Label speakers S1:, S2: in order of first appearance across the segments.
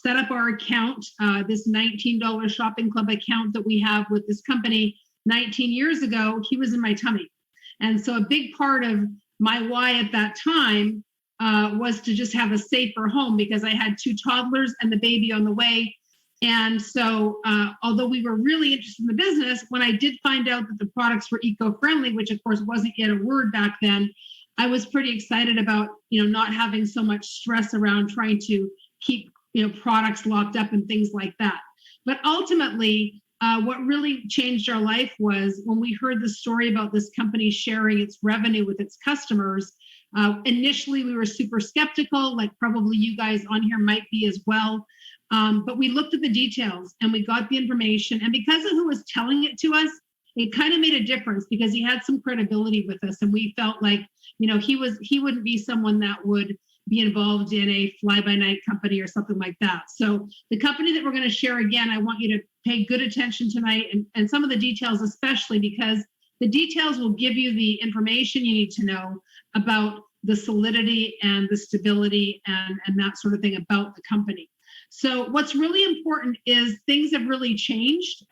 S1: set up our account, this $19 shopping club account that we have with this company 19 years ago, he was in my tummy. And so a big part of my why at that time was to just have a safer home, because I had 2 toddlers and the baby on the way. And so although we were really interested in the business, when I did find out that the products were eco-friendly, which of course wasn't yet a word back then, I was pretty excited about, not having so much stress around trying to keep, products locked up and things like that. But ultimately, what really changed our life was when we heard the story about this company sharing its revenue with its customers. Initially, we were super skeptical, like probably you guys on here might be as well. But we looked at the details and we got the information. And because of who was telling it to us, it kind of made a difference, because he had some credibility with us. And we felt like, he wouldn't be someone that would be involved in a fly-by-night company or something like that. So the company that we're going to share, again, I want you to pay good attention tonight, and some of the details especially, because the details will give you the information you need to know about the solidity and the stability and that sort of thing about the company. So what's really important is things have really changed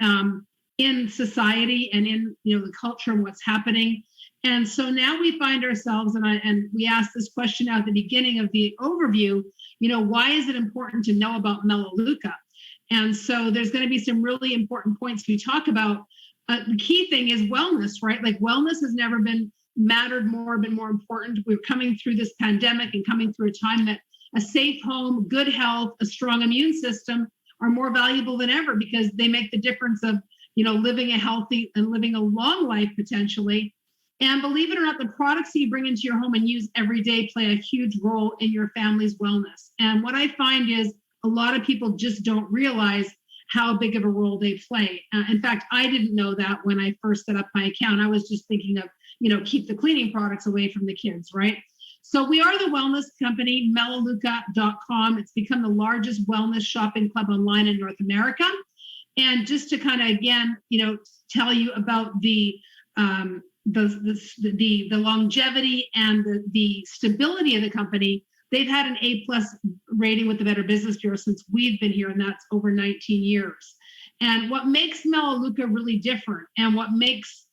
S1: in society and in the culture and what's happening. And so now we find ourselves, and we asked this question at the beginning of the overview, why is it important to know about Melaleuca? And so there's going to be some really important points we talk about. The key thing is wellness, right? Like wellness has never been been more important. We're coming through this pandemic and coming through a time that a safe home, good health, a strong immune system are more valuable than ever, because they make the difference of, living a healthy and living a long life potentially. And believe it or not, the products that you bring into your home and use every day play a huge role in your family's wellness. And what I find is a lot of people just don't realize how big of a role they play. In fact, I didn't know that when I first set up my account. I was just thinking of, keep the cleaning products away from the kids, right? So we are the wellness company, Melaleuca.com. It's become the largest wellness shopping club online in North America. And just to kind of, again, tell you about the longevity and the stability of the company, they've had an A+ rating with the Better Business Bureau since we've been here, and that's over 19 years. And what makes Melaleuca really different, and what makes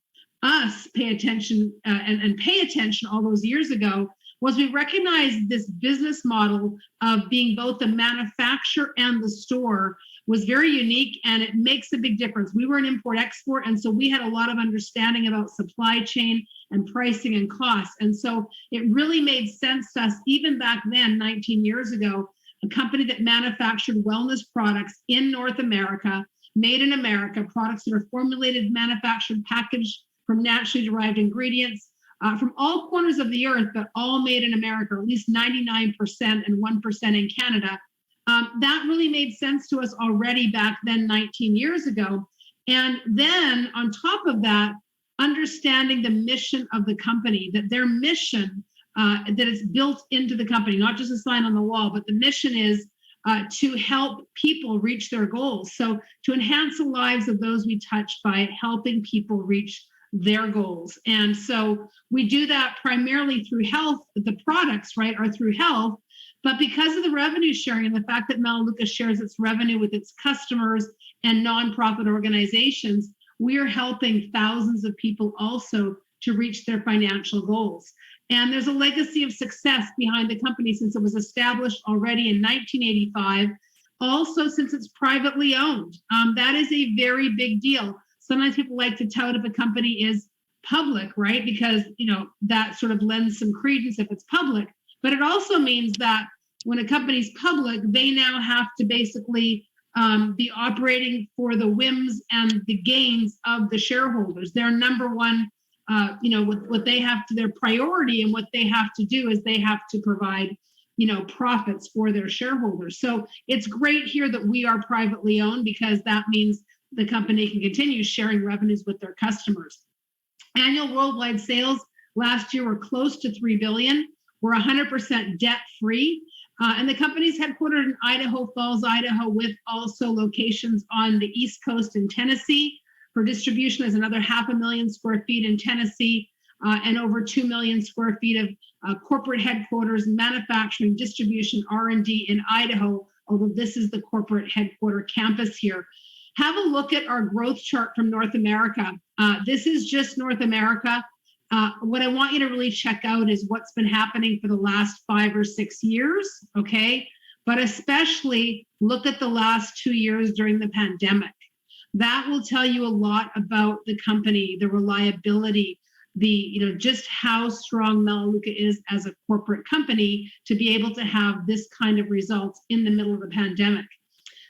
S1: us pay attention and pay attention all those years ago, was we recognized this business model of being both the manufacturer and the store was very unique, and it makes a big difference. We were an import-export, and so we had a lot of understanding about supply chain and pricing and costs. And so it really made sense to us, even back then, 19 years ago, a company that manufactured wellness products in North America, made in America, products that are formulated, manufactured, packaged from naturally derived ingredients from all corners of the earth, but all made in America, at least 99% and 1% in Canada. That really made sense to us already back then, 19 years ago. And then on top of that, understanding the mission of the company, that their mission, that is built into the company, not just a sign on the wall, but the mission is to help people reach their goals. So to enhance the lives of those we touch by helping people reach their goals. And so we do that primarily through health. The products, right, are through health. But because of the revenue sharing and the fact that Melaleuca shares its revenue with its customers and nonprofit organizations, we are helping thousands of people also to reach their financial goals. And there's a legacy of success behind the company since it was established already in 1985. Also, since it's privately owned, that is a very big deal. Sometimes people like to tout if a company is public, right? Because, that sort of lends some credence if it's public. But it also means that when a company's public, they now have to basically be operating for the whims and the gains of the shareholders. Their number one, what they have to, their priority and what they have to do is they have to provide, profits for their shareholders. So it's great here that we are privately owned, because that means the company can continue sharing revenues with their customers. Annual worldwide sales last year were close to $3 billion. We're 100% debt-free. And the company's headquartered in Idaho Falls, Idaho, with also locations on the East Coast in Tennessee. For distribution, there's another 500,000 square feet in Tennessee and over 2 million square feet of corporate headquarters, manufacturing, distribution, R&D in Idaho, although this is the corporate headquarter campus here. Have a look at our growth chart from North America. This is just North America. What I want you to really check out is what's been happening for the last 5 or 6 years, okay? But especially look at the last 2 years during the pandemic. That will tell you a lot about the company, the reliability, just how strong Melaleuca is as a corporate company to be able to have this kind of results in the middle of the pandemic.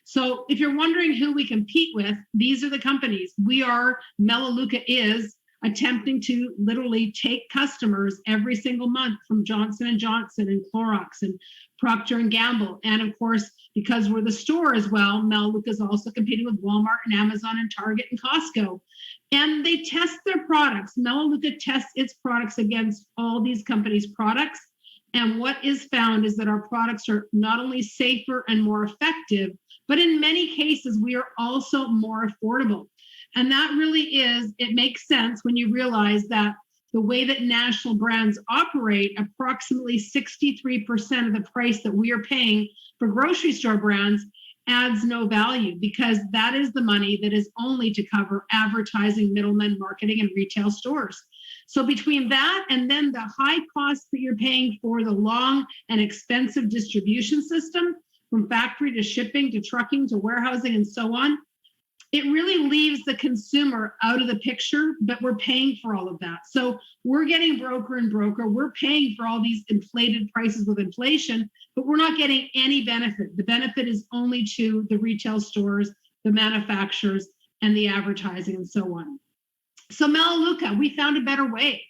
S1: So if you're wondering who we compete with, these are the companies. Melaleuca is attempting to literally take customers every single month from Johnson & Johnson and Clorox and Procter & Gamble. And of course, because we're the store as well, Melaleuca is also competing with Walmart and Amazon and Target and Costco. And they test their products. Melaleuca tests its products against all these companies' products. And what is found is that our products are not only safer and more effective, but in many cases, we are also more affordable. And that really it makes sense when you realize that the way that national brands operate, approximately 63% of the price that we are paying for grocery store brands adds no value, because that is the money that is only to cover advertising, middlemen, marketing, and retail stores. So between that and then the high costs that you're paying for the long and expensive distribution system, from factory to shipping to trucking to warehousing and so on, it really leaves the consumer out of the picture, but we're paying for all of that. So we're getting broker and broker. We're paying for all these inflated prices with inflation, but we're not getting any benefit. The benefit is only to the retail stores, the manufacturers, and the advertising and so on. So Melaleuca, we found a better way.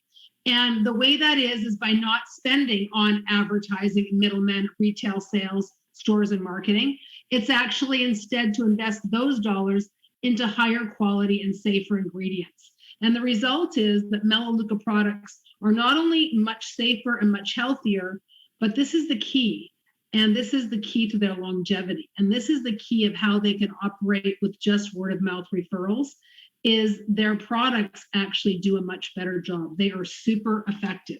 S1: And the way that is by not spending on advertising, middlemen, retail sales, stores, and marketing. It's actually instead to invest those dollars into higher quality and safer ingredients. And the result is that Melaleuca products are not only much safer and much healthier, but this is the key. And this is the key to their longevity. And this is the key of how they can operate with just word of mouth referrals, is their products actually do a much better job. They are super effective.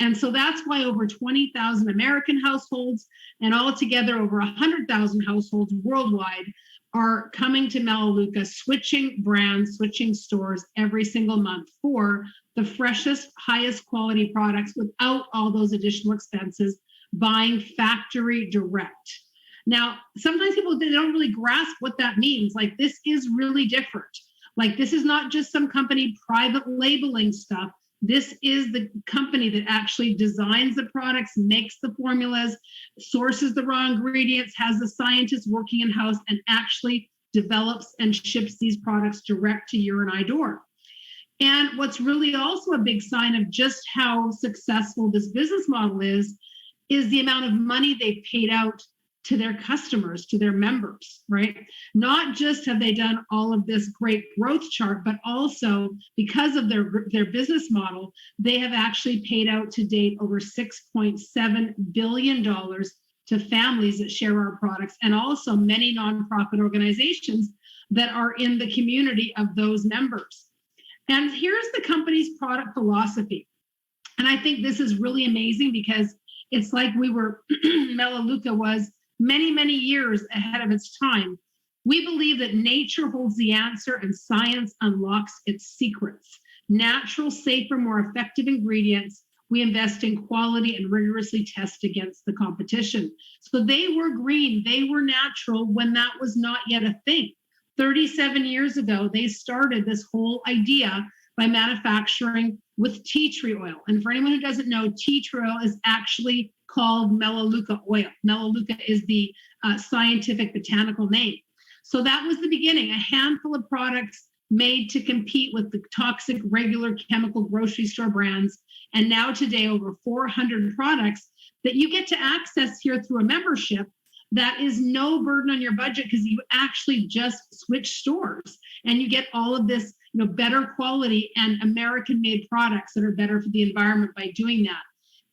S1: And so that's why over 20,000 American households and altogether over 100,000 households worldwide are coming to Melaleuca, switching brands, switching stores every single month for the freshest, highest quality products without all those additional expenses, buying factory direct. Now, sometimes people, they don't really grasp what that means. Like, this is really different. Like, this is not just some company private labeling stuff. This is the company that actually designs the products, makes the formulas, sources the raw ingredients, has the scientists working in-house, and actually develops and ships these products direct to your and I door. And what's really also a big sign of just how successful this business model is the amount of money they've paid out to their customers, to their members, right? Not just have they done all of this great growth chart, but also because of their business model, they have actually paid out to date over $6.7 billion to families that share our products, and also many nonprofit organizations that are in the community of those members. And here's the company's product philosophy. And I think this is really amazing because it's like Melaleuca was many, many years ahead of its time. We believe that nature holds the answer and science unlocks its secrets. Natural, safer, more effective ingredients. We invest in quality and rigorously test against the competition. So they were green, they were natural when that was not yet a thing. 37 years ago, they started this whole idea by manufacturing with tea tree oil. And for anyone who doesn't know, tea tree oil is actually called Melaleuca oil. Melaleuca is the scientific botanical name. So that was the beginning, a handful of products made to compete with the toxic regular chemical grocery store brands. And now today, over 400 products that you get to access here through a membership that is no burden on your budget, because you actually just switch stores and you get all of this, better quality and American-made products that are better for the environment by doing that.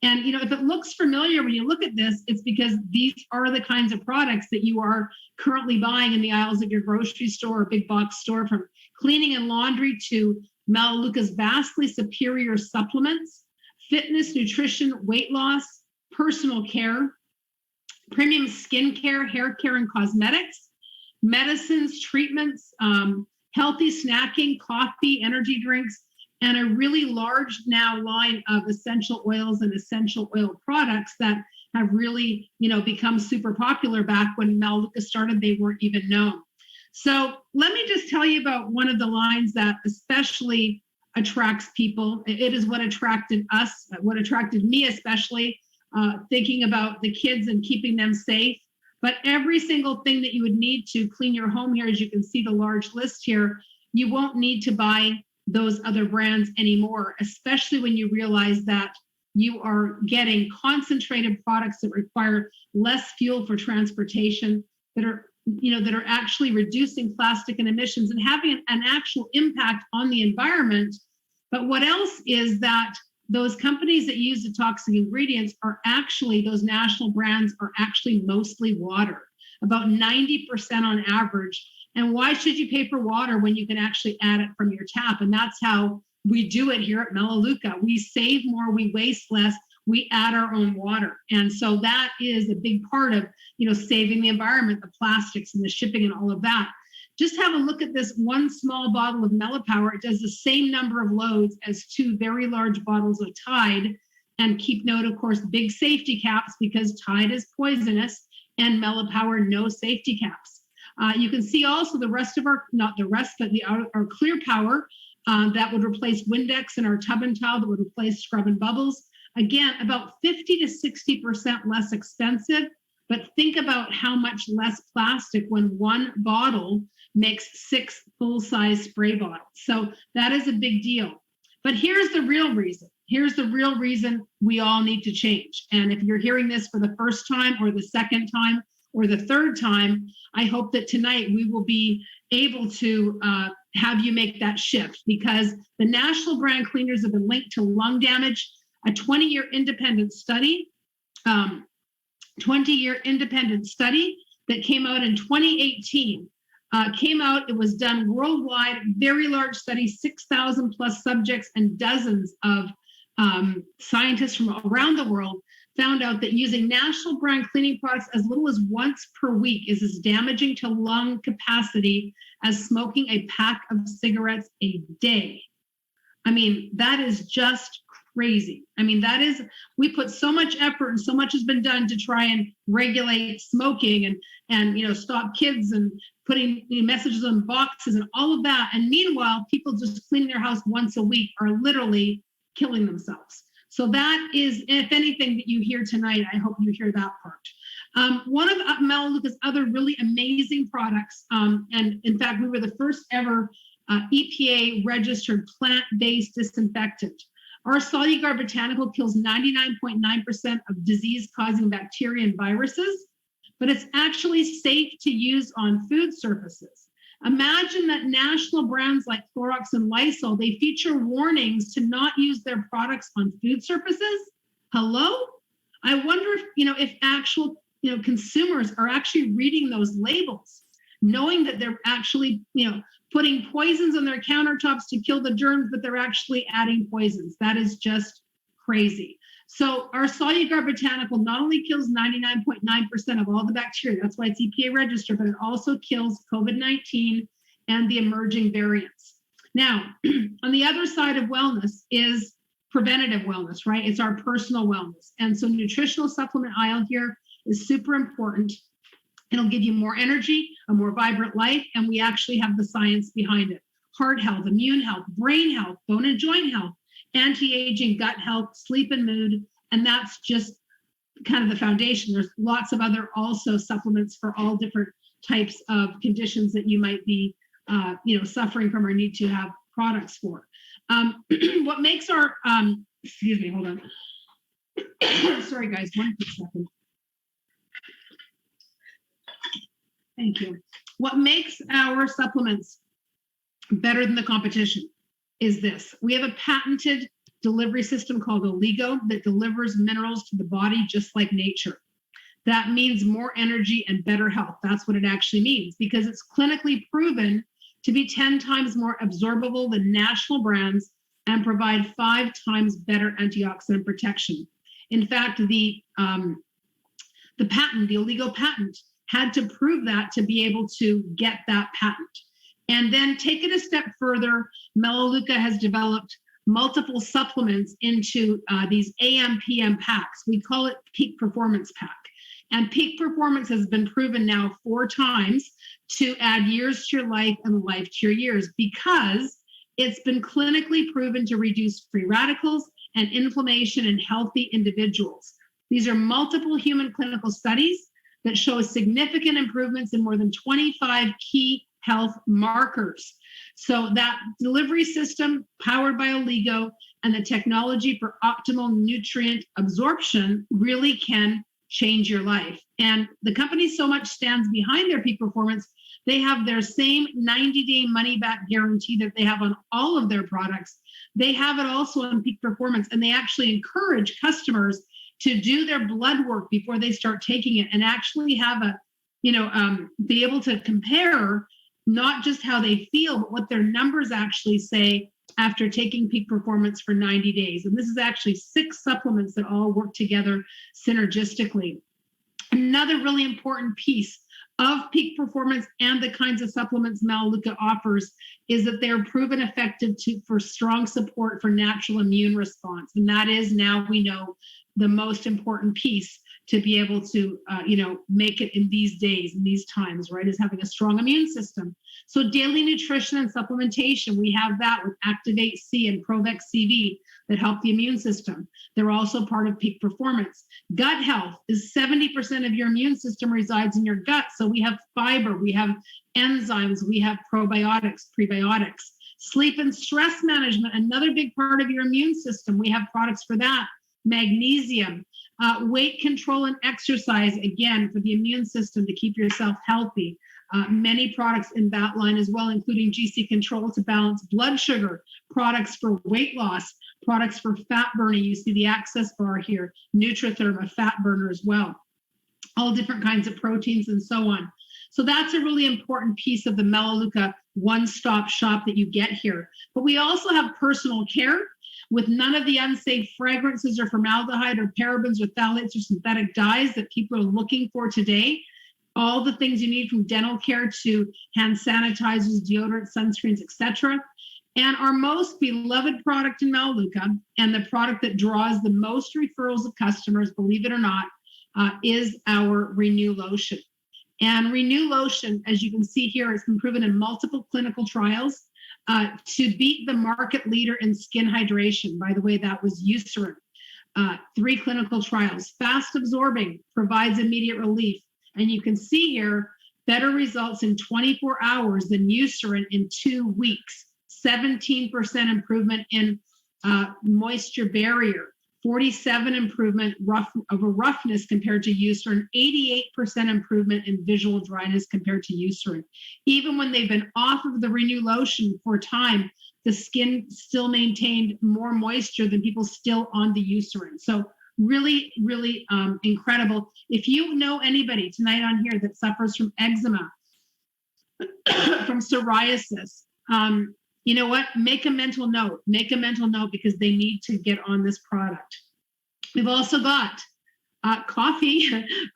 S1: And, if it looks familiar when you look at this, it's because these are the kinds of products that you are currently buying in the aisles of your grocery store or big box store, from cleaning and laundry to Melaleuca's vastly superior supplements, fitness, nutrition, weight loss, personal care, premium skincare, hair care, and cosmetics, medicines, treatments, healthy snacking, coffee, energy drinks, and a really large now line of essential oils and essential oil products that have really, become super popular. Back when Melaleuca started, they weren't even known. So let me just tell you about one of the lines that especially attracts people. It is what attracted us, what attracted me especially, thinking about the kids and keeping them safe. But every single thing that you would need to clean your home here, as you can see the large list here, you won't need to buy those other brands anymore, especially when you realize that you are getting concentrated products that require less fuel for transportation, that are actually reducing plastic and emissions and having an actual impact on the environment. But what else is that those companies that use the toxic ingredients are actually, those national brands are actually mostly water, about 90% on average. And why should you pay for water when you can actually add it from your tap? And that's how we do it here at Melaleuca. We save more, we waste less, we add our own water. And so that is a big part of, saving the environment, the plastics and the shipping and all of that. Just have a look at this one small bottle of Melipower. It does the same number of loads as 2 very large bottles of Tide. And keep note, of course, big safety caps, because Tide is poisonous and Melipower, no safety caps. You can see also the rest of our, not the rest, but our Clear Power that would replace Windex, and our Tub and Towel that would replace Scrub and Bubbles. Again, about 50 to 60% less expensive, but think about how much less plastic when one bottle makes 6 full-size spray bottles. So that is a big deal. But here's the real reason. Here's the real reason we all need to change. And if you're hearing this for the first time or the second time or the third time, I hope that tonight we will be able to have you make that shift, because the national brand cleaners have been linked to lung damage. A 20-year independent study, 20-year independent study that came out in 2018, it was done worldwide, very large study, 6,000 plus subjects and dozens of scientists from around the world found out that using national brand cleaning products as little as once per week is as damaging to lung capacity as smoking a pack of cigarettes a day. I mean, that is just crazy. I mean, we put so much effort and so much has been done to try and regulate smoking and stop kids and putting messages on boxes and all of that. And meanwhile, people just cleaning their house once a week are literally killing themselves. So that is, if anything that you hear tonight, I hope you hear that part. One of Melaleuca's other really amazing products, and in fact, we were the first ever EPA registered plant-based disinfectant. Our Solugar Botanical kills 99.9% of disease-causing bacteria and viruses, but it's actually safe to use on food surfaces. Imagine that national brands like Clorox and Lysol, they feature warnings to not use their products on food surfaces. Hello? I wonder if actual consumers are actually reading those labels, knowing that they're actually putting poisons on their countertops to kill the germs, but they're actually adding poisons. That is just crazy. So our Solugar Botanical not only kills 99.9% of all the bacteria, that's why it's EPA registered, but it also kills COVID-19 and the emerging variants. Now, on the other side of wellness is preventative wellness, right? It's our personal wellness. And so nutritional supplement aisle here is super important. It'll give you more energy, a more vibrant life, and we actually have the science behind it. Heart health, immune health, brain health, bone and joint health, anti-aging, gut health, sleep and mood, and that's just kind of the foundation. There's lots of other also supplements for all different types of conditions that you might be suffering from or need to have products for. What makes our, excuse me, hold on. Sorry guys, one quick second. Thank you. What makes our supplements better than the competition is this. We have a patented delivery system called Oligo that delivers minerals to the body just like nature. That means more energy and better health. That's what it actually means, because it's clinically proven to be 10 times more absorbable than national brands and provide 5 times better antioxidant protection. In fact, the the patent, the Oligo patent, had to prove that to be able to get that patent. And then take it a step further, Melaleuca has developed multiple supplements into these AM/PM packs. We call it Peak Performance Pack. And Peak Performance has been proven now 4 times to add years to your life and life to your years, because it's been clinically proven to reduce free radicals and inflammation in healthy individuals. These are multiple human clinical studies that show significant improvements in more than 25 key health markers. So that delivery system powered by Oligo and the technology for optimal nutrient absorption really can change your life. And the company so much stands behind their Peak Performance, they have their same 90-day money-back guarantee that they have on all of their products. They have it also on Peak Performance, and they actually encourage customers to do their blood work before they start taking it, and actually have a, be able to compare not just how they feel, but what their numbers actually say after taking Peak Performance for 90 days. And this is actually 6 supplements that all work together synergistically. Another really important piece of Peak Performance and the kinds of supplements Melaleuca offers is that they're proven effective for strong support for natural immune response. And that is, now we know, the most important piece to be able to, make it in these days, in these times, right, is having a strong immune system. So daily nutrition and supplementation, we have that with Activate C and Provex CV that help the immune system. They're also part of Peak Performance. Gut health is 70% of your immune system resides in your gut. So we have fiber, we have enzymes, we have probiotics, prebiotics. Sleep and stress management, another big part of your immune system. We have products for that. Magnesium, weight control and exercise, again, for the immune system to keep yourself healthy. Many products in that line as well, including GC Control to balance blood sugar, products for weight loss, products for fat burning. You see the access bar here, Nutritherm, a fat burner as well. All different kinds of proteins and so on. So that's a really important piece of the Melaleuca one-stop shop that you get here. But we also have personal care with none of the unsafe fragrances or formaldehyde or parabens or phthalates or synthetic dyes that people are looking for today. All the things you need, from dental care to hand sanitizers, deodorants, sunscreens, etc. And our most beloved product in Melaleuca, and the product that draws the most referrals of customers, believe it or not, is our Renew Lotion. And Renew Lotion, as you can see here, has been proven in multiple clinical trials to beat the market leader in skin hydration. By the way, that was Eucerin. 3 clinical trials. Fast absorbing, provides immediate relief. And you can see here, better results in 24 hours than Eucerin in 2 weeks. 17% improvement in moisture barrier. 47 improvement of a roughness compared to Eucerin, 88% improvement in visual dryness compared to Eucerin. Even when they've been off of the Renew Lotion for time, the skin still maintained more moisture than people still on the Eucerin. So really, really incredible. If you know anybody tonight on here that suffers from eczema, from psoriasis, you know what? Make a mental note. Make a mental note, because they need to get on this product. We've also got coffee.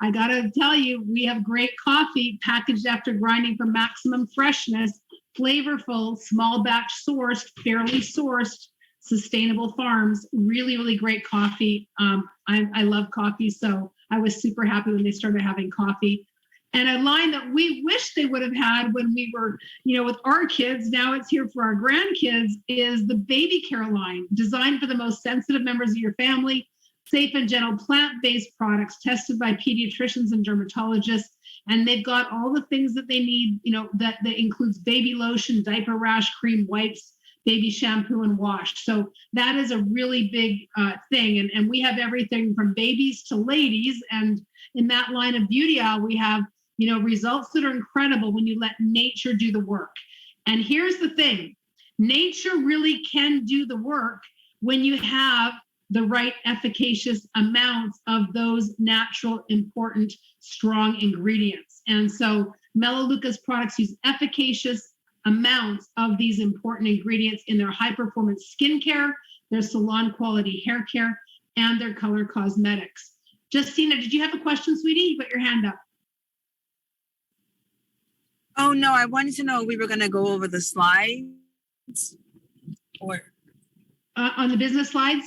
S1: I got to tell you, we have great coffee packaged after grinding for maximum freshness, flavorful, small batch sourced, fairly sourced, sustainable farms. Really, really great coffee. I love coffee, so I was super happy when they started having coffee. And a line that we wish they would have had when we were, with our kids, now it's here for our grandkids, is the baby care line, designed for the most sensitive members of your family, safe and gentle plant-based products tested by pediatricians and dermatologists. And they've got all the things that they need, that includes baby lotion, diaper rash cream, wipes, baby shampoo, and wash. So that is a really big thing. And we have everything from babies to ladies. And in that line of Beauty Aisle, we have results that are incredible when you let nature do the work. And here's the thing, nature really can do the work when you have the right efficacious amounts of those natural, important, strong ingredients. And so Melaleuca's products use efficacious amounts of these important ingredients in their high-performance skincare, their salon quality hair care, and their color cosmetics. Justina, did you have a question, sweetie? You put your hand up.
S2: Oh, no, I wanted to know we were going to go over the slides or
S1: On the business slides?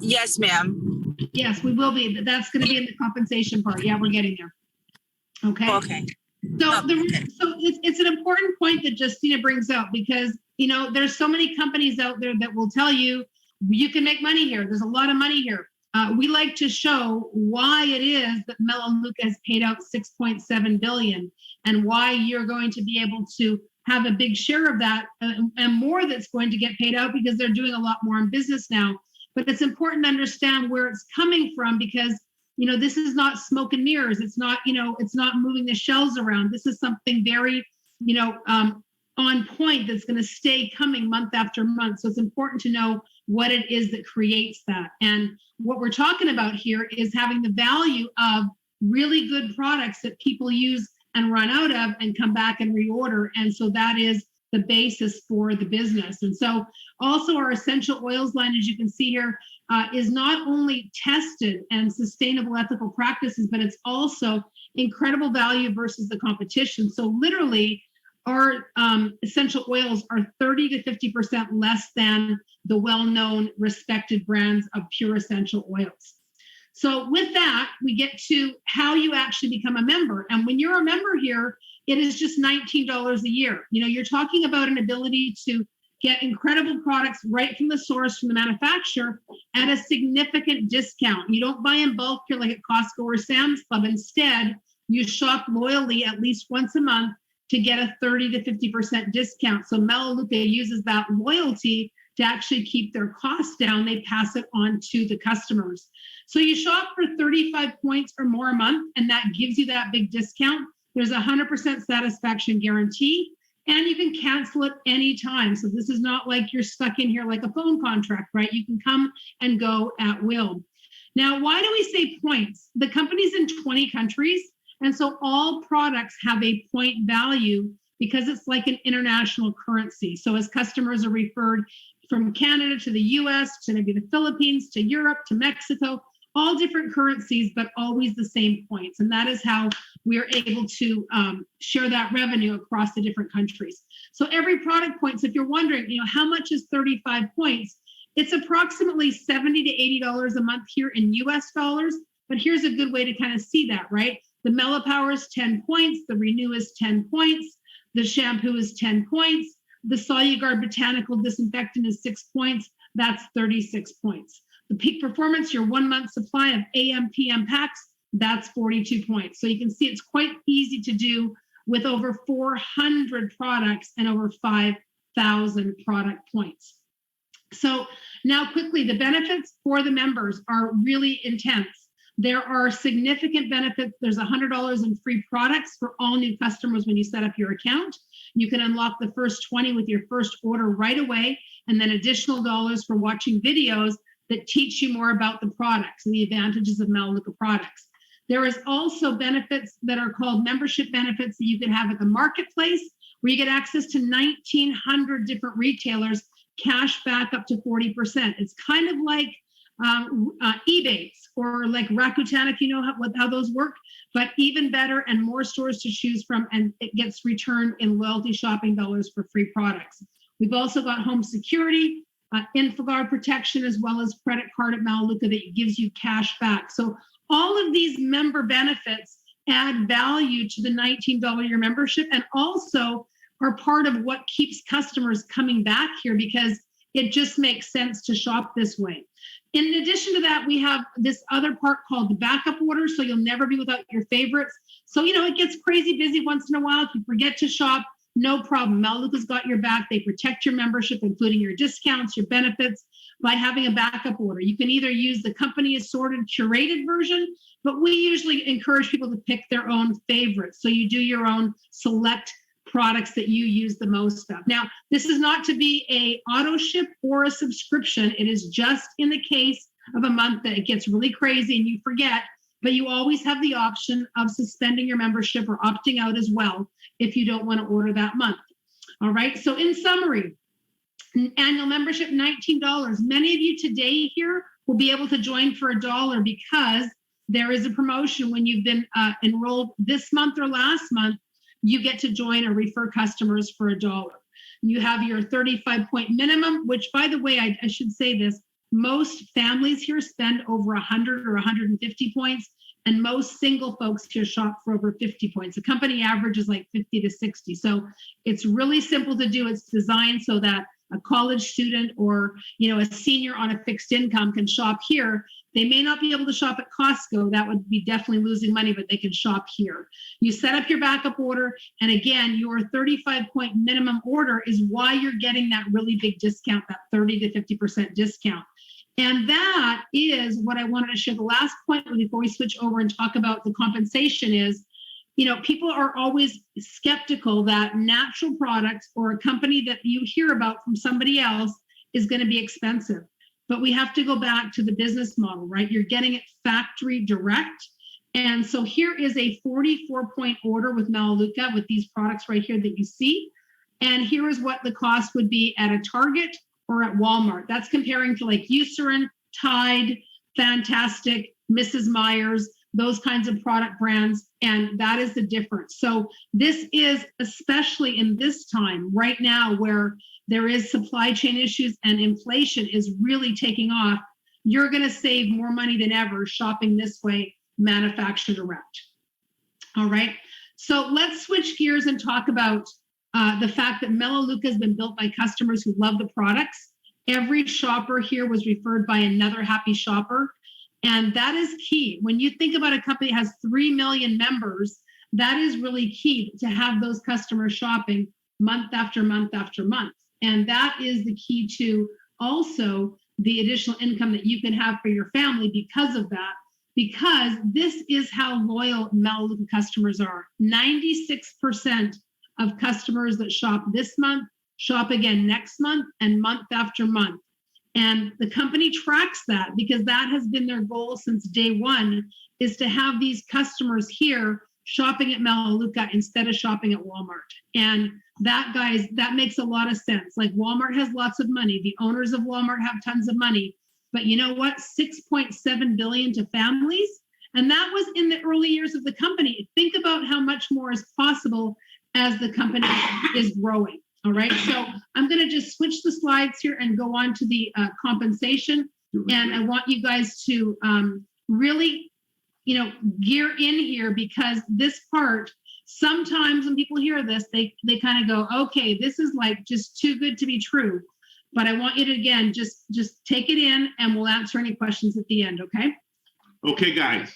S2: yes, ma'am.
S1: Yes, we will be. That's going to be in the compensation part. Yeah, we're getting there. Okay.
S2: Okay.
S1: So,
S2: Okay.
S1: so it's an important point that Justina brings up because, you know, there's so many companies out there that will tell you, you can make money here. There's a lot of money here. We like to show why it is that Melaleuca has paid out $6.7 billion and why you're going to be able to have a big share of that and more that's going to get paid out because they're doing a lot more in business now. But it's important to understand where it's coming from because, you know, this is not smoke and mirrors. It's not, you know, it's not moving the shelves around. This is something very, you know, on point that's going to stay coming month after month. So it's important to know what it is that creates that. And what we're talking about here is having the value of really good products that people use and run out of and come back and reorder. And so that is the basis for the business. And so also our essential oils line, as you can see here, is not only tested and sustainable ethical practices, but it's also incredible value versus the competition. So literally our essential oils are 30 to 50% less than the well-known respected brands of pure essential oils. So with that, we get to how you actually become a member. And when you're a member here, it is just $19 a year. You know, you're talking about an ability to get incredible products right from the source, from the manufacturer at a significant discount. You don't buy in bulk here like at Costco or Sam's Club. Instead, you shop loyally at least once a month to get a 30 to 50% discount. So Melaleuca uses that loyalty to actually keep their costs down. They pass it on to the customers. So you shop for 35 points or more a month, and that gives you that big discount. There's a 100% satisfaction guarantee, and you can cancel it anytime. So this is not like you're stuck in here like a phone contract, right? You can come and go at will. Now, why do we say points? The company's in 20 countries, and so all products have a point value because it's like an international currency. So as customers are referred from Canada to the US, to maybe the Philippines, to Europe, to Mexico, all different currencies, but always the same points. And that is how we're able to share that revenue across the different countries. So every product points, if you're wondering, you know, how much is 35 points? It's approximately $70 to $80 a month here in US dollars. But here's a good way to kind of see that, right? The Melapower is 10 points, the Renew is 10 points, the shampoo is 10 points, the Soluguard Botanical Disinfectant is 6 points, that's 36 points. The Peak Performance, your 1 month supply of AM, PM packs, that's 42 points. So you can see it's quite easy to do with over 400 products and over 5,000 product points. So now quickly, the benefits for the members are really intense. There are significant benefits. There's $100 in free products for all new customers when you set up your account. You can unlock the first 20 with your first order right away, and then additional dollars for watching videos that teach you more about the products and the advantages of Melaleuca products. There is also benefits that are called membership benefits that you can have at the marketplace, where you get access to 1,900 different retailers, cash back up to 40%. It's kind of like Ebates or like Rakuten, if you know how those work, but even better and more stores to choose from, and it gets returned in loyalty shopping dollars for free products. We've also got home security, InfoGuard protection, as well as credit card at Melaleuca that gives you cash back. So all of these member benefits add value to the $19 year membership and also are part of what keeps customers coming back here because it just makes sense to shop this way. In addition to that, we have this other part called the backup order, so you'll never be without your favorites. So, you know, it gets crazy busy once in a while. If you forget to shop, no problem. Melaleuca's got your back. They protect your membership, including your discounts, your benefits, by having a backup order. You can either use the company assorted curated version, but we usually encourage people to pick their own favorites. So you do your own select products that you use the most of. Now, this is not to be a auto ship or a subscription. It is just in the case of a month that it gets really crazy and you forget, but you always have the option of suspending your membership or opting out as well if you don't want to order that month. All right, so in summary, annual membership, $19. Many of you today here will be able to join for $1 because there is a promotion when you've been enrolled this month or last month. You get to join or refer customers for $1. You have your 35-point minimum, which, by the way, I should say this, most families here spend over 100 or 150 points, and most single folks here shop for over 50 points. The company average is like 50 to 60. So it's really simple to do. It's designed so that a college student or, a senior on a fixed income can shop here. They may not be able to shop at Costco. That would be definitely losing money, but they can shop here. You set up your backup order. And again, your 35-point minimum order is why you're getting that really big discount, that 30 to 50% discount. And that is what I wanted to share. The last point before we switch over and talk about the compensation is, people are always skeptical that natural products or a company that you hear about from somebody else is going to be expensive. But we have to go back to the business model, right? You're getting it factory direct. And so here is a 44-point order with Melaleuca with these products right here that you see. And here is what the cost would be at a Target or at Walmart. That's comparing to like Eucerin, Tide, Fantastic, Mrs. Meyer's, those kinds of product brands. And that is the difference. So this is, especially in this time right now where there is supply chain issues and inflation is really taking off, you're going to save more money than ever shopping this way, manufacturer direct. All right. So let's switch gears and talk about the fact that Melaleuca has been built by customers who love the products. Every shopper here was referred by another happy shopper. And that is key. When you think about a company that has 3 million members, that is really key to have those customers shopping month after month after month. And that is the key to also the additional income that you can have for your family because of that, because this is how loyal Melaleuca customers are. 96% of customers that shop this month shop again next month and month after month. And the company tracks that because that has been their goal since day one, is to have these customers here shopping at Melaleuca instead of shopping at Walmart. And that, guys, that makes a lot of sense. Like, Walmart has lots of money. The owners of Walmart have tons of money. But you know what? 6.7 billion to families. And that was in the early years of the company. Think about how much more is possible as the company is growing. All right. So I'm going to just switch the slides here and go on to the compensation. And I want you guys to really, gear in here, because this part, sometimes when people hear this, they kind of go, okay, this is like just too good to be true. But I want you to, again, just take it in, and we'll answer any questions at the end. Okay.
S3: Okay, guys.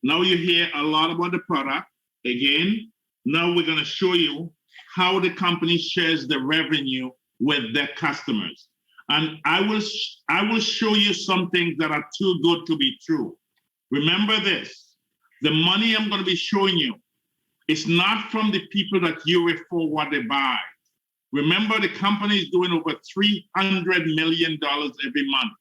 S3: Now you hear a lot about the product. Again, now we're going to show you how the company shares the revenue with their customers. And I will show you some things that are too good to be true. Remember this, the money I'm going to be showing you is not from the people that you refer what they buy. Remember, the company is doing over $300 million every month.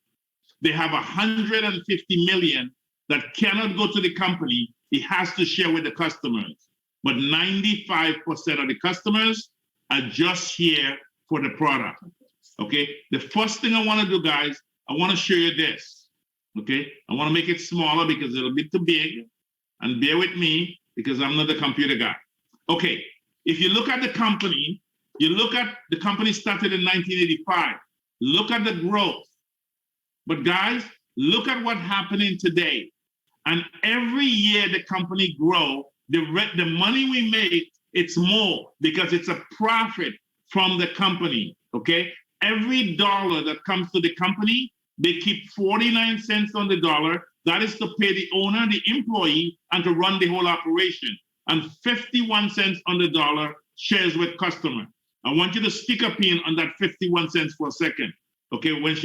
S3: They have 150 million that cannot go to the company. It has to share with the customers. But 95% of the customers are just here for the product. Okay. The first thing I want to do, guys, I want to show you this. Okay. I want to make it smaller because it'll be too big. And bear with me because I'm not the computer guy. Okay. If you look at the company, started in 1985. Look at the growth. But guys, look at what's happening today. And every year the company grows. The money we make, it's more because it's a profit from the company, okay? Every dollar that comes to the company, they keep 49 cents on the dollar. That is to pay the owner, the employee, and to run the whole operation. And 51 cents on the dollar shares with customer. I want you to stick a pin on that 51 cents for a second, okay? When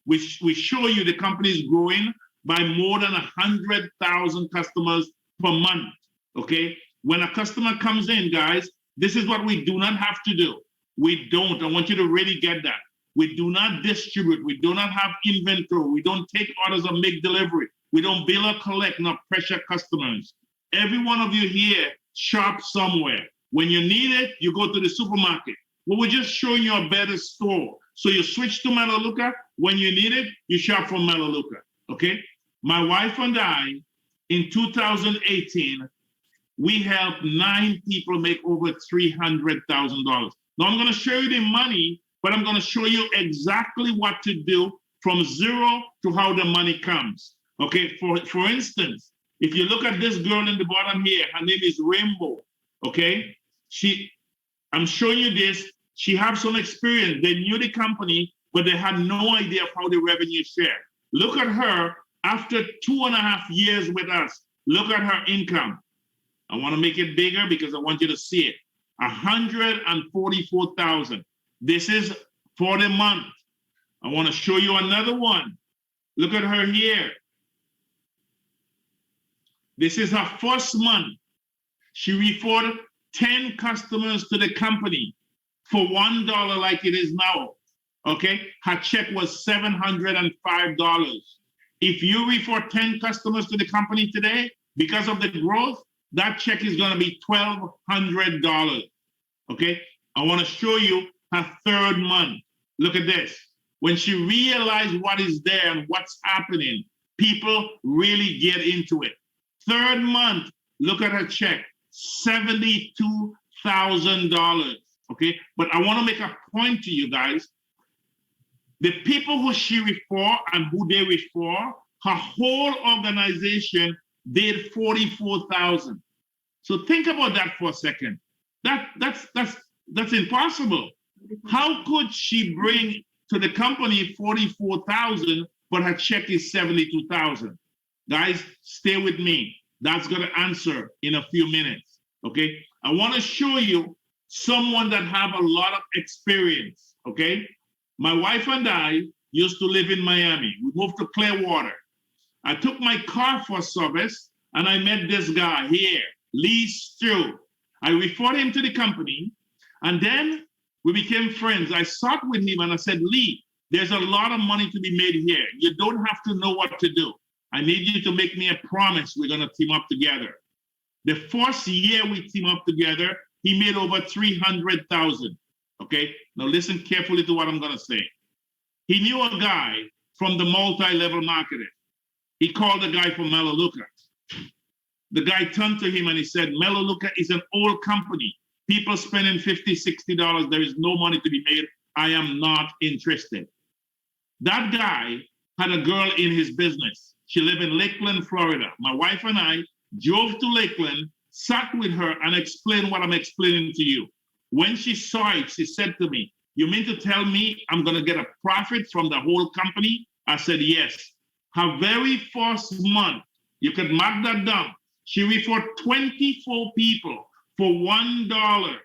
S3: we show you the company is growing by more than 100,000 customers per month. Okay, when a customer comes in, guys, this is what we do not have to do. We don't. I want you to really get that. We do not distribute. We do not have inventory. We don't take orders or make delivery. We don't bill or collect, nor pressure customers. Every one of you here shops somewhere. When you need it, you go to the supermarket. Well, we're just showing you a better store So you switch to Melaleuca. When you need it, you shop from Melaleuca, okay? My wife and I, in 2018, we helped 9 people make over $300,000. Now I'm gonna show you the money, but I'm gonna show you exactly what to do from zero to how the money comes, okay? For instance, if you look at this girl in the bottom here, her name is Rainbow, okay? I'm showing you this. She has some experience. They knew the company, but they had no idea of how the revenue share. Look at her after 2.5 years with us. Look at her income. I want to make it bigger because I want you to see it. 144,000. This is for the month. I want to show you another one. Look at her here. This is her first month. She referred 10 customers to the company for $1 like it is now, okay? Her check was $705. If you refer 10 customers to the company today, because of the growth, that check is gonna be $1,200, okay? I wanna show you her third month. Look at this. When she realized what is there and what's happening, people really get into it. Third month, look at her check, $72,000, okay? But I wanna make a point to you guys. The people who she refer and who they refer, her whole organization did 44,000. So think about that for a second. That's impossible. How could she bring to the company 44,000, but her check is 72,000? Guys, stay with me. That's gonna answer in a few minutes, okay? I wanna show you someone that have a lot of experience, okay? My wife and I used to live in Miami. We moved to Clearwater. I took my car for service and I met this guy here, Lee Stew. I referred him to the company and then we became friends. I sat with him and I said, Lee, there's a lot of money to be made here. You don't have to know what to do. I need you to make me a promise we're gonna team up together. The first year we team up together, he made over 300,000, okay? Now listen carefully to what I'm gonna say. He knew a guy from the multi-level marketing. He called the guy from Melaleuca. The guy turned to him and he said, Melaleuca is an old company. People spending $50, $60, there is no money to be made. I am not interested. That guy had a girl in his business. She lived in Lakeland, Florida. My wife and I drove to Lakeland, sat with her and explained what I'm explaining to you. When she saw it, she said to me, you mean to tell me I'm gonna get a profit from the whole company? I said, yes. Her very first month, you could mark that down, she referred 24 people for $1.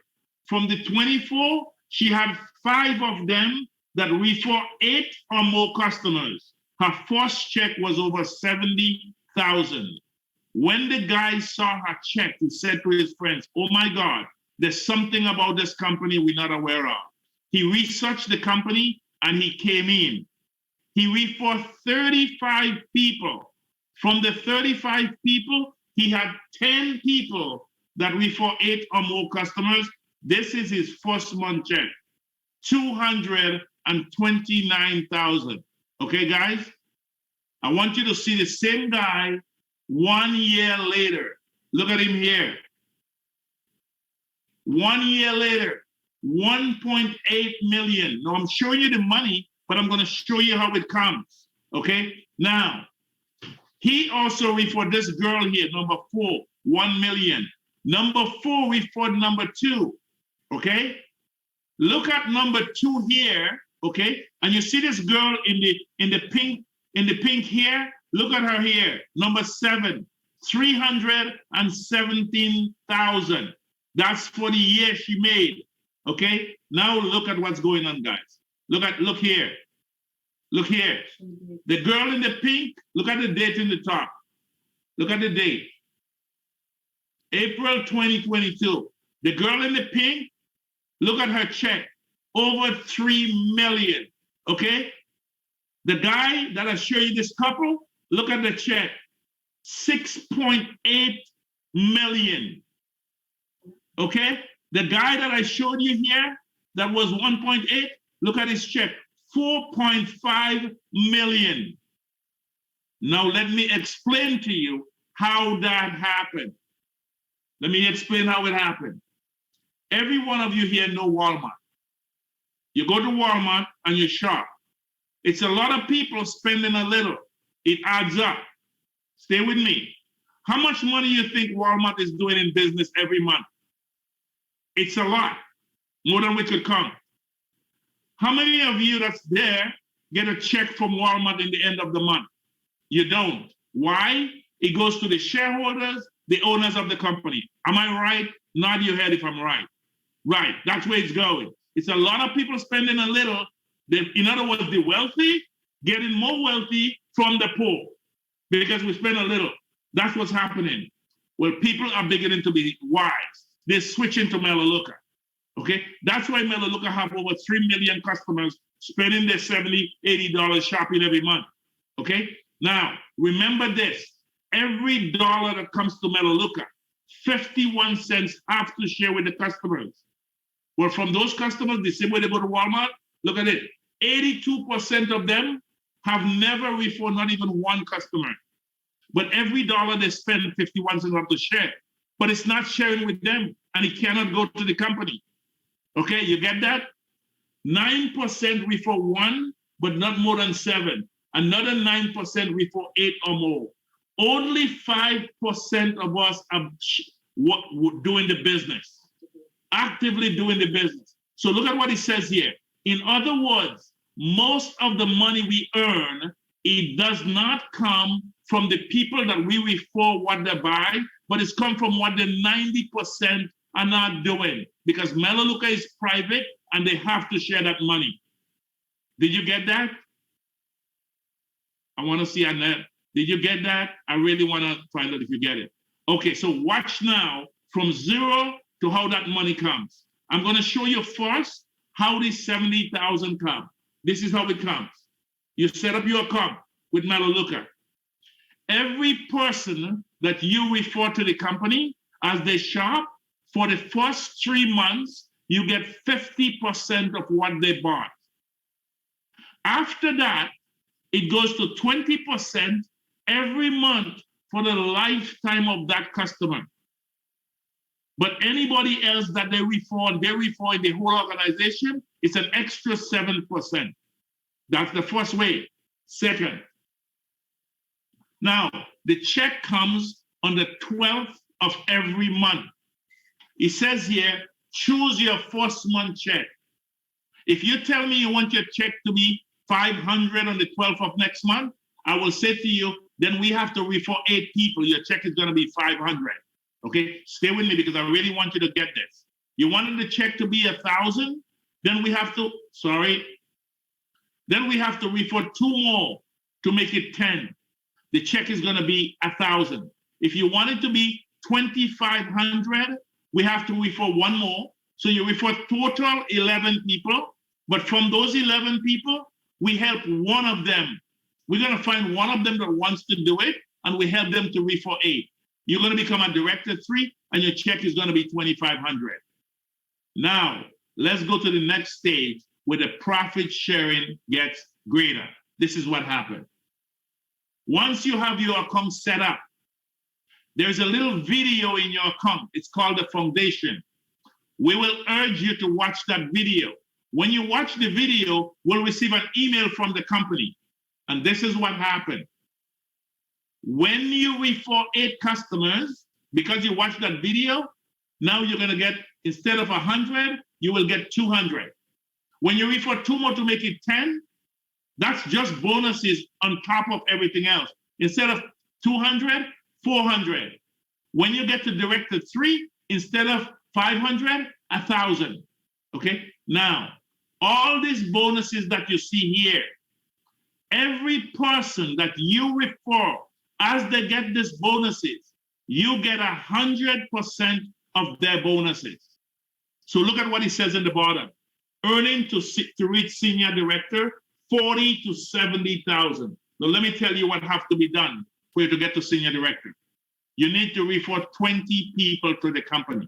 S3: From the 24, she had 5 of them that refer 8 or more customers. Her first check was over 70,000. When the guy saw her check, he said to his friends, oh my God, there's something about this company we're not aware of. He researched the company and he came in. He referred 35 people. From the 35 people, he had 10 people that refer 8 or more customers. This is his first month check, 229,000. Okay, guys? I want you to see the same guy 1 year later. Look at him here. 1 year later, 1.8 million. Now I'm showing you the money, but I'm gonna show you how it comes, okay? Now, he also referred this girl here, number 4, 1 million. Number 4 referred number 2, okay? Look at number 2 here, okay? And you see this girl in the pink here? Look at her here, number 7, 317,000. That's for the year she made, okay? Now look at what's going on, guys. Look here. Look here. The girl in the pink, look at the date in the top. Look at the date. April 2022. The girl in the pink, look at her check. Over 3 million, okay? The guy that I show you, this couple, look at the check. 6.8 million. Okay? The guy that I showed you here, that was 1.8, look at his check, 4.5 million. Now, let me explain to you how that happened. Let me explain how it happened. Every one of you here know Walmart. You go to Walmart and you shop. It's a lot of people spending a little. It adds up. Stay with me. How much money you think Walmart is doing in business every month? It's a lot, more than we could count. How many of you that's there get a check from Walmart in the end of the month? You don't. Why? It goes to the shareholders, the owners of the company. Am I right? Nod your head if I'm right. Right, that's where it's going. It's a lot of people spending a little. In other words, the wealthy getting more wealthy from the poor because we spend a little. That's what's happening. Well, people are beginning to be wise. They're switching to Melaleuca. Okay, that's why Melaleuca have over 3 million customers spending their $70, $80 shopping every month. Okay, now remember this: every dollar that comes to Melaleuca, 51 cents have to share with the customers. Well, from those customers, the same way they go to Walmart, look at it. 82% of them have never referred not even one customer. But every dollar they spend, 51 cents have to share. But it's not sharing with them, and it cannot go to the company. Okay, you get that? 9% refer one, but not more than 7. Another 9% refer 8 or more. Only 5% of us are doing the business, actively doing the business. So look at what it says here. In other words, most of the money we earn, it does not come from the people that we refer what they buy, but it's come from what the 90% are not doing, because Melaleuca is private and they have to share that money. Did you get that? I want to see Annette. Did you get that? I really want to find out if you get it. Okay, so watch now from zero to how that money comes. I'm going to show you first how this 70,000 come. This is how it comes. You set up your account with Melaleuca. Every person that you refer to the company as they shop, for the first 3 months, you get 50% of what they bought. After that, it goes to 20% every month for the lifetime of that customer. But anybody else that they refer in the whole organization, it's an extra 7%. That's the first way. Second, now the check comes on the 12th of every month. It says here, choose your first month check. If you tell me you want your check to be 500 on the 12th of next month, I will say to you, then we have to refer 8 people. Your check is going to be 500. Okay, stay with me because I really want you to get this. You wanted the check to be 1,000, then we have to, then we have to refer 2 more to make it 10. The check is going to be 1,000. If you want it to be 2,500, we have to refer 1 more. So you refer total 11 people, but from those 11 people, we help 1 of them. We're going to find 1 of them that wants to do it, and we help them to refer 8. You're going to become a director 3, and your check is going to be 2,500. Now, let's go to the next stage where the profit sharing gets greater. This is what happened. Once you have your account set up, there's a little video in your account. It's called the foundation. We will urge you to watch that video. When you watch the video, we'll receive an email from the company. And this is what happened. When you refer 8 customers, because you watched that video, now you're going to get, instead of 100, you will get 200. When you refer 2 more to make it 10, that's just bonuses on top of everything else. Instead of 200, 400. When you get to director 3, instead of 500, 1,000. Okay? Now, all these bonuses that you see here, every person that you refer, as they get these bonuses, you get 100% of their bonuses. So look at what it says in the bottom. Earning to reach senior director, 40 to 70,000. Now let me tell you what has to be done for you to get to senior director. You need to refer 20 people to the company.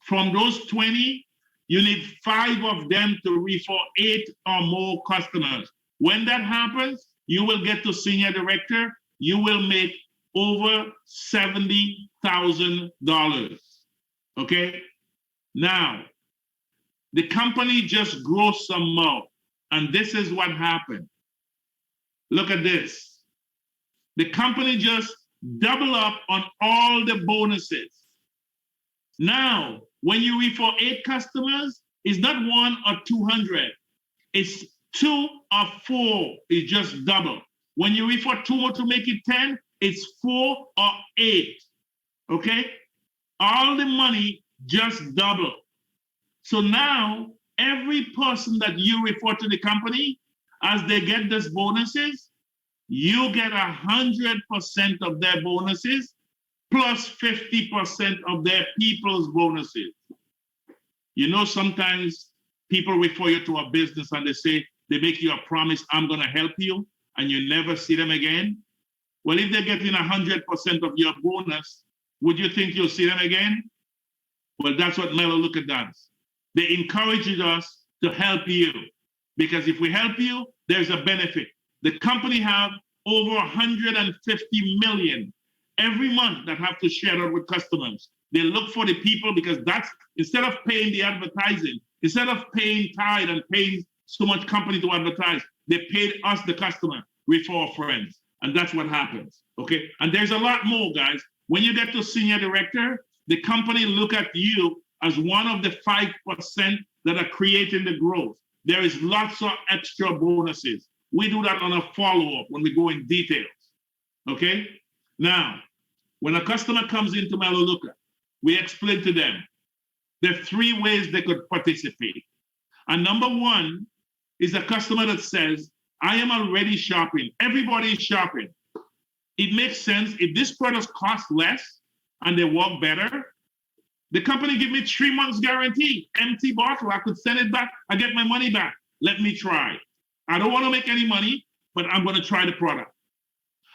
S3: From those 20, You need 5 of them to refer 8 or more customers. When that happens, you will get to senior director. You will make over $70,000. Okay? Now, the company just grows some more. And this is what happened. Look at this. The company just double up on all the bonuses. Now, when you refer 8 customers, it's not 1 or 200. It's 2 or 4. It's just double. When you refer 2 more to make it 10, it's 4 or 8. Okay? All the money just double. So now, every person that you refer to the company, as they get these bonuses, you get 100% of their bonuses plus 50% of their people's bonuses. You know, sometimes people refer you to a business and they say, they make you a promise, I'm gonna help you, and you never see them again. Well, if they're getting 100% of your bonus, would you think you'll see them again? Well, that's what Melaleuca does. They encourage us to help you, because if we help you, there's a benefit. The company have over 150 million every month that have to share it with customers. They look for the people, because that's, instead of paying the advertising, instead of paying Tide and paying so much company to advertise, they paid us, the customer, refer our friends. And that's what happens, okay? And there's a lot more, guys. When you get to senior director, the company look at you as one of the 5% that are creating the growth. There is lots of extra bonuses. We do that on a follow-up when we go in details, okay? Now, when a customer comes into Melaleuca, we explain to them there are 3 ways they could participate. And number 1 is a customer that says, I am already shopping. Everybody is shopping. It makes sense. If this product costs less and they work better, the company give me 3 months guarantee. Empty bottle, I could send it back. I get my money back. Let me try. I don't want to make any money, but I'm going to try the product.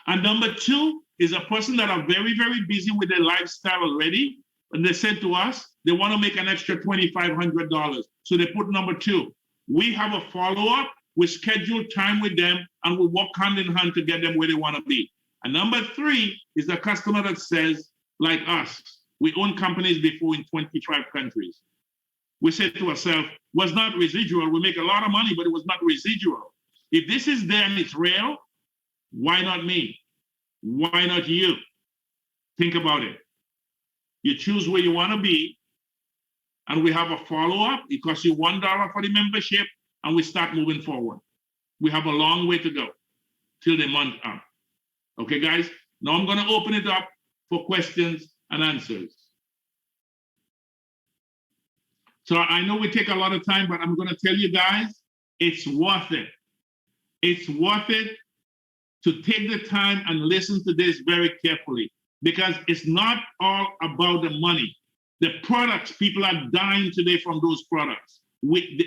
S3: And number 2 is a person that are very, very busy with their lifestyle already. And they said to us, they want to make an extra $2,500. So they put number 2. We have a follow-up. We schedule time with them and we work hand in hand to get them where they want to be. And number 3 is a customer that says, like us, we own companies before in 25 countries. We said to ourselves, was not residual. We make a lot of money, but it was not residual. If this is there and it's real, why not me? Why not you? Think about it. You choose where you want to be, and we have a follow-up. It costs you $1 for the membership, and we start moving forward. We have a long way to go till the month up. Okay, guys? Now I'm going to open it up for questions and answers. So I know we take a lot of time, but I'm going to tell you guys, it's worth it. It's worth it to take the time and listen to this very carefully, because it's not all about the money. The products, people are dying today from those products.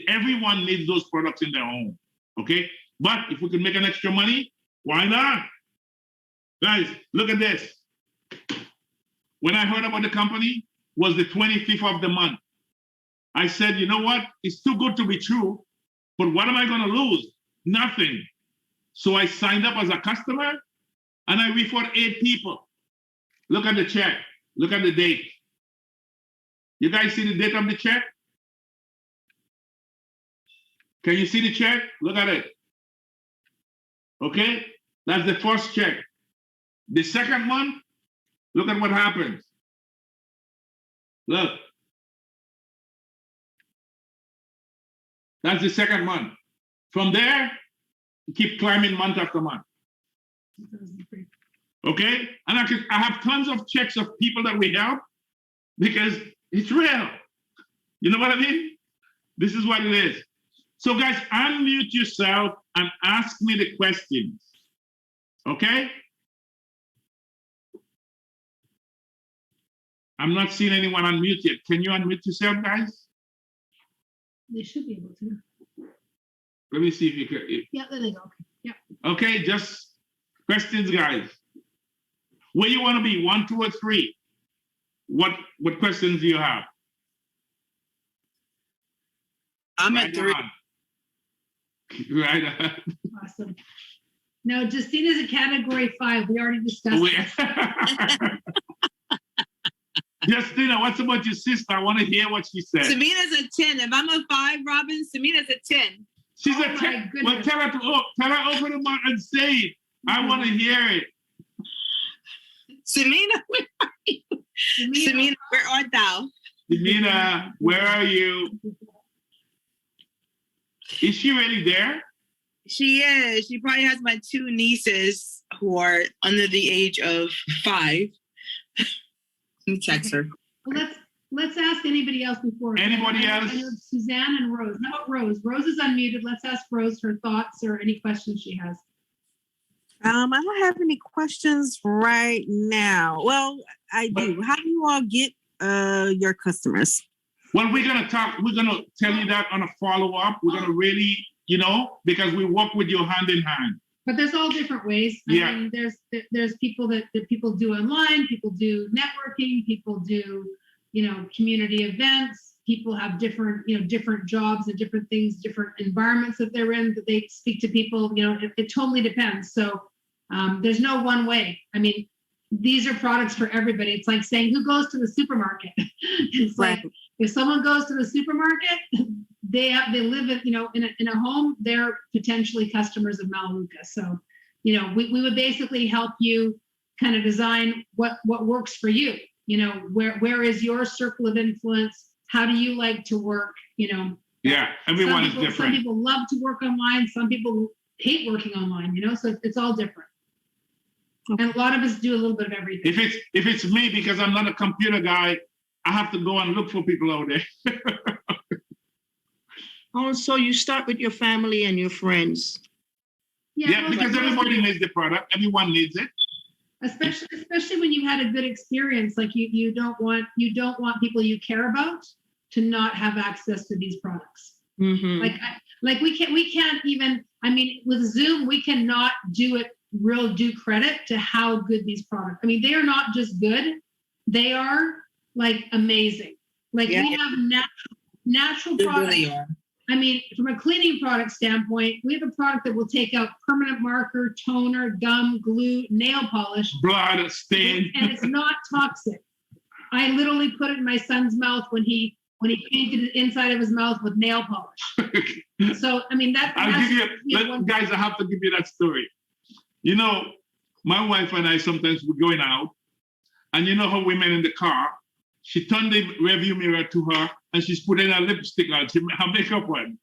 S3: Everyone needs those products in their home, okay? But if we can make an extra money, why not? Guys, look at this. When I heard about the company, was the 25th of the month. I said, you know what? It's too good to be true, but what am I going to lose? Nothing. So I signed up as a customer and I referred 8 people. Look at the check. Look at the date. You guys see the date of the check? Can you see the check? Look at it. Okay? That's the first check. The second one, look at what happens. Look. That's the second month. From there, you keep climbing month after month. Okay? And I have tons of checks of people that we help because it's real. You know what I mean? This is what it is. So guys, unmute yourself and ask me the questions. Okay? I'm not seeing anyone unmute yet. Can you unmute yourself, guys?
S1: They should be able to.
S3: Let me see if you can.
S1: Yeah, there they go. Yeah.
S3: Okay, just questions, guys. Where you want to be, 1, 2, or 3? What questions do you have?
S2: I'm
S3: Right
S2: at 3.
S3: on. Right on.
S1: Awesome. No, Justina's a category 5. We already discussed
S3: Wait.
S1: this.
S3: Justina, what's about your sister? I want to hear what she said.
S2: Samina's a 10. If I'm a 5, Robin, Samina's a 10.
S3: She's
S1: Oh
S3: a
S1: my
S3: 10.
S1: goodness.
S3: Well, tell her to open her mouth and say it. I want to hear it.
S2: Samina, Samina, where art thou?
S3: Janina, where are you? Is she really there?
S2: She is. She probably has my 2 nieces who are under the age of 5. Let me text her.
S1: Well, let's ask anybody else before.
S3: Anybody
S1: I
S3: else?
S1: know Suzanne and Rose. How about Rose? Rose is unmuted. Let's ask Rose her thoughts or any questions she has.
S4: I don't have any questions right now. Well, I do. How do you all get your customers?
S3: Well, we're going to tell you that on a follow-up. We're going to really, because we work with you hand in hand.
S1: But there's all different ways.
S3: Yeah.
S1: I mean, there's people that people do online, people do networking, people do, community events. People have different jobs and different things, different environments that they're in, that they speak to people, it totally depends. So there's no one way. I mean, these are products for everybody. It's like saying, who goes to the supermarket? It's like, if someone goes to the supermarket, they live in a home, they're potentially customers of Melaleuca. So, we would basically help you kind of design what works for you. Where is your circle of influence? How do you like to work?
S3: Yeah, everyone is different.
S1: Some people love to work online. Some people hate working online, so it's all different.
S4: Okay.
S1: And a lot of us do a little bit of everything.
S3: If it's me, because I'm not a computer guy, I have to go and look for people out there.
S5: Oh, so you start with your family and your friends.
S3: Yeah, because everybody needs the product. Everyone needs it.
S1: Especially when you've had a good experience, like you don't want people you care about to not have access to these products.
S5: Mm-hmm.
S1: Like we can't even, I mean, with Zoom, we cannot do credit to how good these products. I mean, they are not just good, they are like amazing. Like we have natural
S2: They
S1: products.
S2: really are.
S1: I mean, from a cleaning product standpoint, we have a product that will take out permanent marker, toner, gum, glue, nail polish,
S3: Blood, stain.
S1: and it's not toxic. I literally put it in my son's mouth when he painted the inside of his mouth with nail polish. So, I mean,
S3: Guys, I have to give you that story. My wife and I, sometimes we're going out, and you know how women in the car, she turned the rearview mirror to her and she's putting her lipstick on, her makeup on.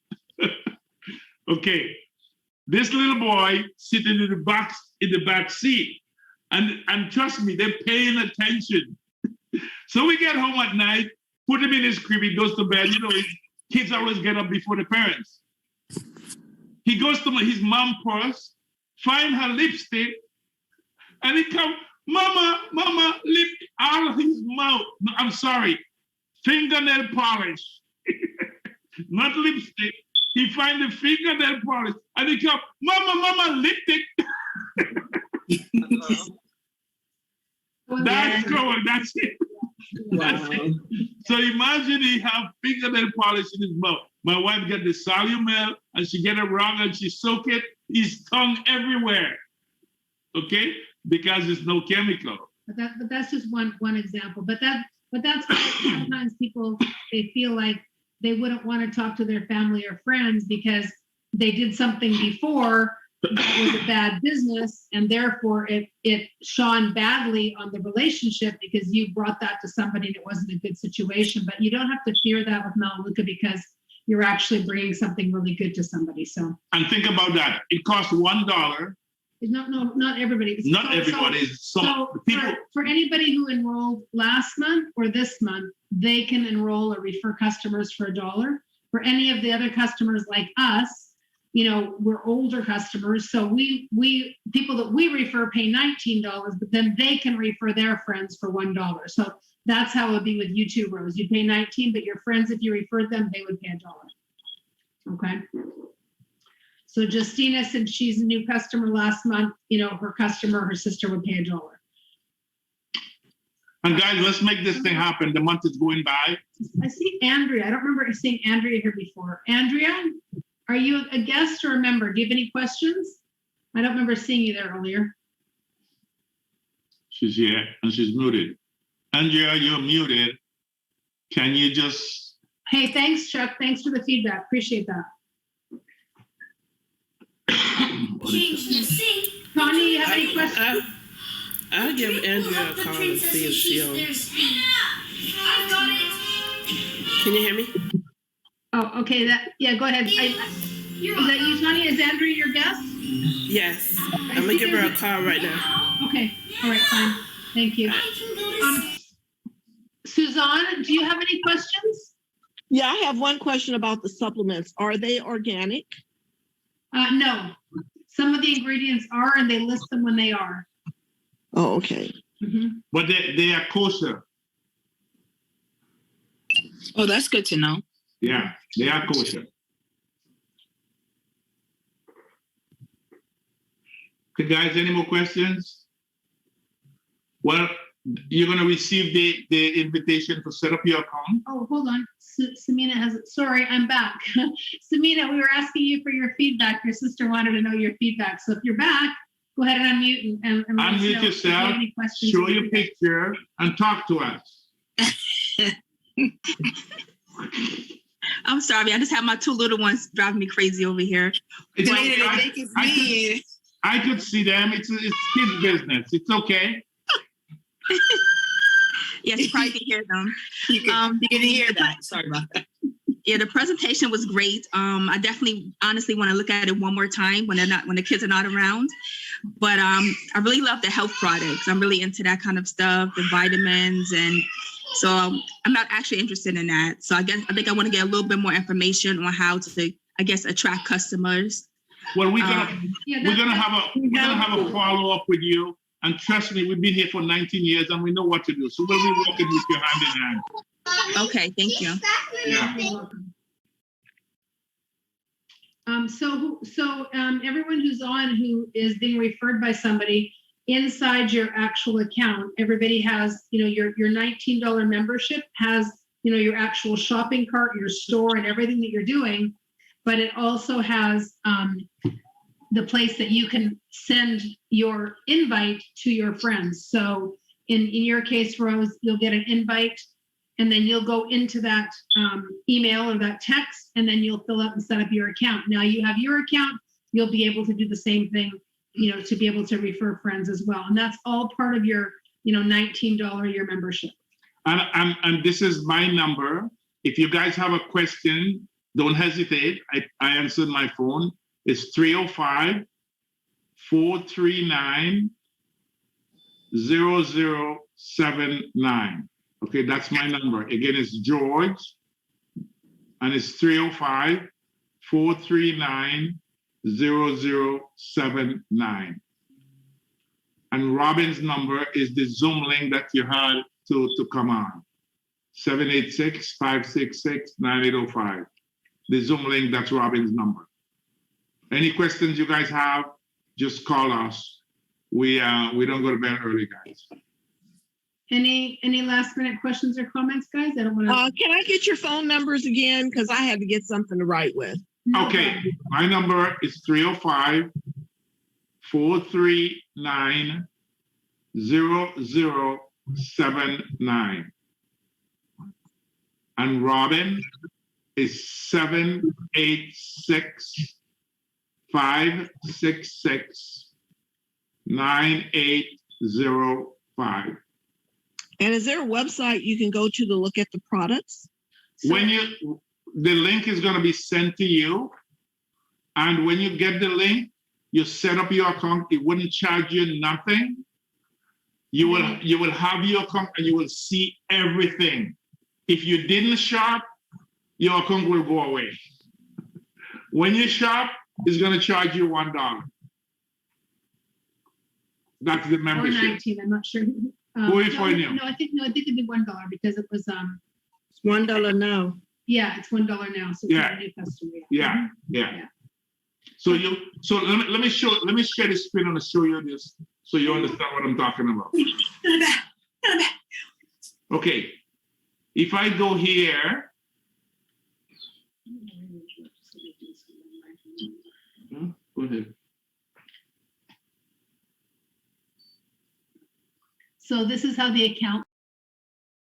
S3: Okay. This little boy sitting in the back seat. And trust me, they're paying attention. So we get home at night, put him in his crib, he goes to bed. Kids always get up before the parents. He goes to his mom's purse, find her lipstick, and he comes, Mama, lip out of his mouth. No, I'm sorry, fingernail polish, not lipstick. He find the fingernail polish, and he come, Mama, lipstick. That's cool. That's it. That's it. So imagine he have fingernail polish in his mouth. My wife get the Salumel and she get it wrong and she soak it. His tongue everywhere. Okay, because there's no chemical.
S1: But that's just one example. But that's why sometimes people, they feel like they wouldn't want to talk to their family or friends because they did something before that was a bad business, and therefore it shone badly on the relationship because you brought that to somebody that wasn't a good situation. But you don't have to fear that with Melaleuca because you're actually bringing something really good to somebody. So. And
S3: think about that. It costs $1.
S1: No, not everybody.
S3: Not everybody. Some people.
S1: For anybody who enrolled last month or this month, they can enroll or refer customers for $1. For any of the other customers like us, we're older customers, so we people that we refer pay $19, but then they can refer their friends for $1. So that's how it would be with you too, Rose. You pay $19, but your friends, if you referred them, they would pay $1. Okay. So Justina, since she's a new customer last month, her sister would pay $1.
S3: And guys, let's make this thing happen. The month is going by.
S1: I see Andrea. I don't remember seeing Andrea here before. Andrea, are you a guest or a member? Do you have any questions? I don't remember seeing you there earlier.
S3: She's here and she's muted. Andrea, you're muted. Can you just...
S1: Hey, thanks, Chuck. Thanks for the feedback. Appreciate that. Connie, you have any questions?
S6: I'll give Andrea a call and see if she'll. Can you hear me?
S1: Oh, okay. Yeah, go ahead. Is that you, Tanya? Is Andrea your guest?
S6: Yes. I'm gonna give her a call right now.
S1: Okay. All right, fine. Thank you. Suzanne, do you have any questions?
S5: Yeah, I have one question about the supplements. Are they organic?
S1: No. Some of the ingredients are, and they list them when they are.
S5: Oh, okay.
S1: Mhm.
S3: But they are kosher.
S2: Oh, that's good to know.
S3: Yeah, they are kosher. Okay, guys, any more questions? Well, you're going to receive the invitation to set up your account.
S1: Oh, hold on. Samina has it. Sorry, I'm back. Samina, we were asking you for your feedback. Your sister wanted to know your feedback. So if you're back, go ahead and unmute and let us know
S3: Unmute
S1: if you
S3: yourself,
S1: have any questions.
S3: show your picture, and talk to us.
S7: I'm sorry, I just have my two little ones driving me crazy over here.
S3: It's
S2: Today
S3: okay.
S2: the Jake is me.
S3: I could see them. It's kids' business. It's okay.
S7: Yes, you probably can hear them.
S2: You can hear that. Sorry about that.
S7: Yeah, the presentation was great. I definitely, honestly, want to look at it one more time when the kids are not around. But I really love the health products. I'm really into that kind of stuff, the vitamins, and so I'm not actually interested in that. So I think I want to get a little bit more information on how to, I guess, attract customers.
S3: Well, we're gonna have a follow up with you, and trust me, we've been here for 19 years and we know what to do. So we'll be working with you hand in hand.
S7: Okay, thank you.
S3: Yeah.
S1: So everyone who's on who is being referred by somebody inside your actual account, everybody has, your $19 membership has, your actual shopping cart, your store, and everything that you're doing. But it also has the place that you can send your invite to your friends. So in your case, Rose, you'll get an invite, and then you'll go into that email or that text, and then you'll fill out and set up your account. Now you have your account, you'll be able to do the same thing, to be able to refer friends as well. And that's all part of your, $19 a year membership.
S3: And this is my number. If you guys have a question, don't hesitate. I answered my phone. It's 305-439-0079. Okay, that's my number. Again, it's George, and it's 305-439-0079. And Robin's number is the Zoom link that you had to come on. 786-566-9805. The Zoom link, that's Robin's number. Any questions you guys have, just call us. We don't go to bed early, guys.
S1: Any last minute questions or comments, guys? I don't want to.
S5: Can I get your phone numbers again? Because I had to get something to write with.
S3: Okay, my number is 305-439-0079. And Robin is 786-566-9805.
S5: And is there a website you can go to look at the products?
S3: The link is going to be sent to you, and when you get the link, you set up your account. It wouldn't charge you nothing. You will have your account and you will see everything. If you didn't shop, your account will go away. When you shop, it's going to charge you $1. That's the
S1: Or
S3: membership.
S1: 19, I'm not sure.
S3: Who is for you?
S1: No, I think it'd be $1 because it was
S5: It's $1 now.
S1: yeah, it's $1 now. So it's
S3: Yeah.
S1: not a new customer.
S3: Yeah. So let me share the screen and show you this so you understand what I'm talking about. Okay, if I go here, go ahead.
S1: So this is how the account